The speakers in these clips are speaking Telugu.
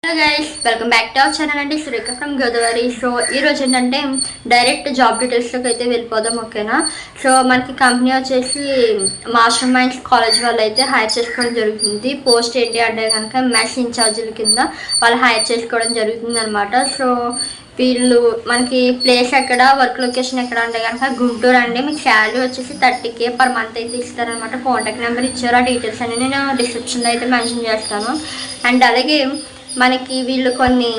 Hello guys, welcome back to our channel అండి. సురేఖ ఫ్రమ్ గోదావరి. సో ఈరోజు ఏంటంటే డైరెక్ట్ జాబ్ డీటెయిల్స్లోకి అయితే వెళ్ళిపోదాం. ఓకేనా? సో మనకి కంపెనీ వచ్చేసి మాస్టర్ మైండ్స్ కాలేజ్ వాళ్ళు అయితే హైర్ చేసుకోవడం జరుగుతుంది. పోస్ట్ ఏంటి అంటే కనుక మెస్ ఇన్ఛార్జీల కింద వాళ్ళు హైర్ చేసుకోవడం జరుగుతుంది అనమాట. సో వీళ్ళు మనకి ప్లేస్ ఎక్కడ, వర్క్ లొకేషన్ ఎక్కడ అంటే కనుక గుంటూరు అండి. మీకు శాలరీ వచ్చేసి 30K పర్ మంత్ అయితే ఇస్తారనమాట. కాంటాక్ట్ నెంబర్ ఇచ్చారు. ఆ డీటెయిల్స్ అన్ని నేను డిస్క్రిప్షన్లో అయితే మెన్షన్ చేస్తాను. అండ్ అలాగే మనకి వీళ్ళు కొన్ని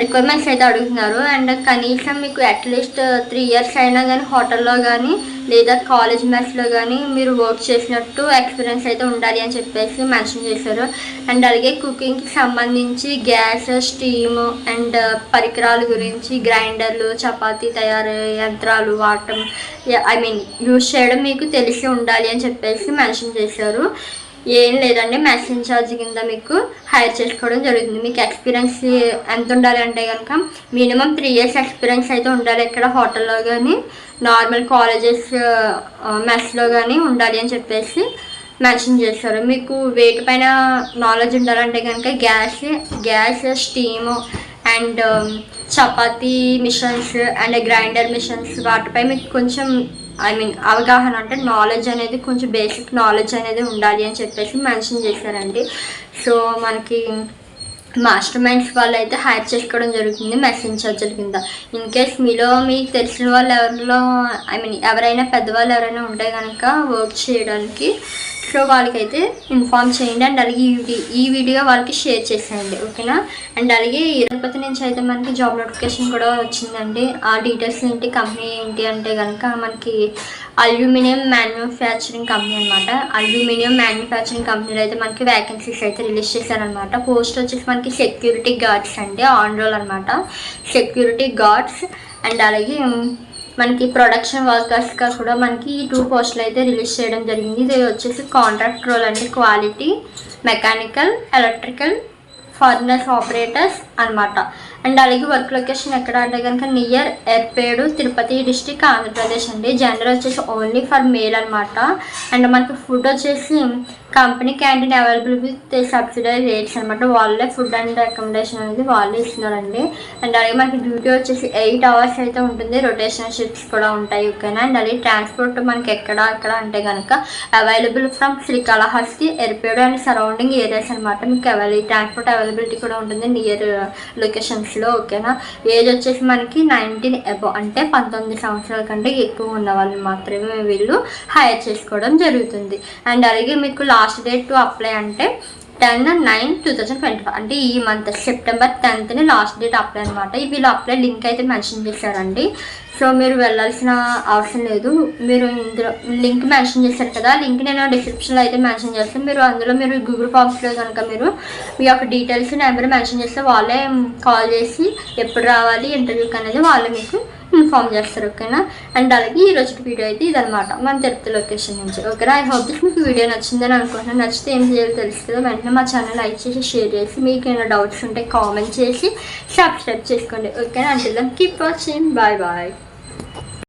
రిక్వైర్మెంట్స్ అయితే అడుగుతున్నారు. అండ్ కనీసం మీకు అట్లీస్ట్ 3 years అయినా కానీ హోటల్లో కానీ లేదా కాలేజ్ మెస్లో కానీ మీరు వర్క్ చేసినట్టు ఎక్స్పీరియన్స్ అయితే ఉండాలి అని చెప్పేసి మెన్షన్ చేశారు. అండ్ అలాగే కుకింగ్కి సంబంధించి గ్యాస్, స్టీమ్ అండ్ పరికరాల గురించి గ్రైండర్లు, చపాతీ తయారు యంత్రాలు వాడటం యూజ్ చేయడం మీకు తెలిసి ఉండాలి అని చెప్పేసి మెన్షన్ చేశారు. ఏం లేదండి, మెస్ ఇన్ఛార్జ్ కింద మీకు హైర్ చేసుకోవడం జరుగుతుంది. మీకు ఎక్స్పీరియన్స్ ఎంత ఉండాలి అంటే కనుక మినిమం 3 years ఎక్స్పీరియన్స్ అయితే ఉండాలి. ఇక్కడ హోటల్లో కానీ నార్మల్ కాలేజెస్ మెస్లో కానీ ఉండాలి అని చెప్పేసి మెన్షన్ చేస్తారు. మీకు వేటి పైన నాలెడ్జ్ ఉండాలంటే కనుక gas, steam and chapati machines and grinder machines వాటిపై మీకు కొంచెం అవగాహన అంటే నాలెడ్జ్ అనేది కొంచెం బేసిక్ నాలెడ్జ్ అనేది ఉండాలి అని చెప్పేసి మెన్షన్ చేశారండి. సో మనకి మాస్టర్ మైండ్స్ వాళ్ళు అయితే హైర్ చేసుకోవడం జరుగుతుంది మెస్ ఇన్ఛార్జీల కింద. ఇన్ కేస్ మీలో మీకు తెలిసిన వాళ్ళు ఎవరైనా పెద్దవాళ్ళు ఎవరైనా ఉంటే కనుక వర్క్ చేయడానికి సో వాళ్ళకైతే ఇన్ఫార్మ్ చేయండి. అండ్ అలాగే ఈ వీడియో వాళ్ళకి షేర్ చేసేయండి. ఓకేనా? అండ్ అలాగే తిరుపతి నుంచి అయితే మనకి జాబ్ నోటిఫికేషన్ కూడా వచ్చిందండి. ఆ డీటెయిల్స్ ఏంటి, కంపెనీ ఏంటి అంటే కనుక మనకి అల్యూమినియం మ్యానుఫ్యాక్చరింగ్ కంపెనీ అనమాట. అల్యూమినియం మ్యానుఫ్యాక్చరింగ్ కంపెనీలో అయితే మనకి వ్యాకెన్సీస్ అయితే రిలీజ్ చేశారనమాట. పోస్ట్ వచ్చేసి మనకి సెక్యూరిటీ గార్డ్స్ అండి, ఆన్ రోల్ అనమాట. సెక్యూరిటీ గార్డ్స్ అండ్ అలాగే మనకి ప్రొడక్షన్ వర్కర్స్గా కూడా మనకి 2 పోస్టులు అయితే రిలీజ్ చేయడం జరిగింది. ఇది వచ్చేసి కాంట్రాక్ట్ రోల్ అంటే quality mechanical, electrical, furnace operators అనమాట. అండ్ అలాగే వర్క్ లొకేషన్ ఎక్కడ అంటే కనుక నియర్ ఎర్పేడు, తిరుపతి డిస్టిక్, ఆంధ్రప్రదేశ్ అండి. జెండర్ వచ్చేసి ఓన్లీ ఫర్ మేల్ అనమాట. అండ్ మనకి ఫుడ్ వచ్చేసి company canteen available with subsidise rates అనమాట. వాళ్ళే ఫుడ్ అండ్ అకామిడేషన్ అనేది వాళ్ళే ఇస్తున్నారండి. అండ్ అలాగే మనకి డ్యూటీ వచ్చేసి 8 hours అయితే ఉంటుంది. రొటేషనల్ షిఫ్ట్స్ కూడా ఉంటాయి. ఓకేనా? అండ్ అలాగే ట్రాన్స్పోర్ట్ మనకి ఎక్కడ అంటే కనుక available from Srikalahasti, Yerpedu and surrounding areas అనమాట. మీకు ట్రాన్స్పోర్ట్ అవైలబిలిటీ కూడా ఉంటుంది నియర్ లొకేషన్స్లో. ఓకేనా? ఏజ్ వచ్చేసి మనకి 19 అబవ్ అంటే 19 సంవత్సరాల కంటే ఎక్కువ ఉన్న వాళ్ళు మాత్రమే వీళ్ళు హైర్ చేసుకోవడం జరుగుతుంది. అండ్ అలాగే మీకు లాస్ట్ డేట్ టు అప్లై అంటే 10/9/2025 అంటే ఈ month September 10th last date apply అనమాట. వీళ్ళు అప్లై లింక్ అయితే మెన్షన్ చేశారండి. సో మీరు వెళ్ళాల్సిన అవసరం లేదు. మీరు ఇందులో లింక్ మెన్షన్ చేశారు కదా, లింక్ నేను డిస్క్రిప్షన్లో అయితే మెన్షన్ చేస్తాను. మీరు అందులో మీరు గూగుల్ ఫామ్స్లో కనుక మీరు మీ యొక్క డీటెయిల్స్ నెంబర్ మెన్షన్ చేస్తే వాళ్ళే కాల్ చేసి ఎప్పుడు రావాలి ఇంటర్వ్యూకి అనేది వాళ్ళు మీకు ఇన్ఫార్మ్ చేస్తారు. ఓకేనా? అండ్ అలాగే ఈరోజు వీడియో అయితే ఇదనమాట మన తిరుపతి లొకేషన్ నుంచి. ఓకేనా? ఐ హోప్ దిస్ మీకు వీడియో నచ్చిందని అనుకుంటున్నాను. నచ్చితే ఏం చేయాలో తెలుసు కదా, వెంటనే మా ఛానల్ లైక్ చేసి షేర్ చేసి మీకు ఏమైనా డౌట్స్ ఉంటే కామెంట్ చేసి సబ్స్క్రైబ్ చేసుకోండి. ఓకేనా? అంటే కీప్ వాచింగ్. Bye bye.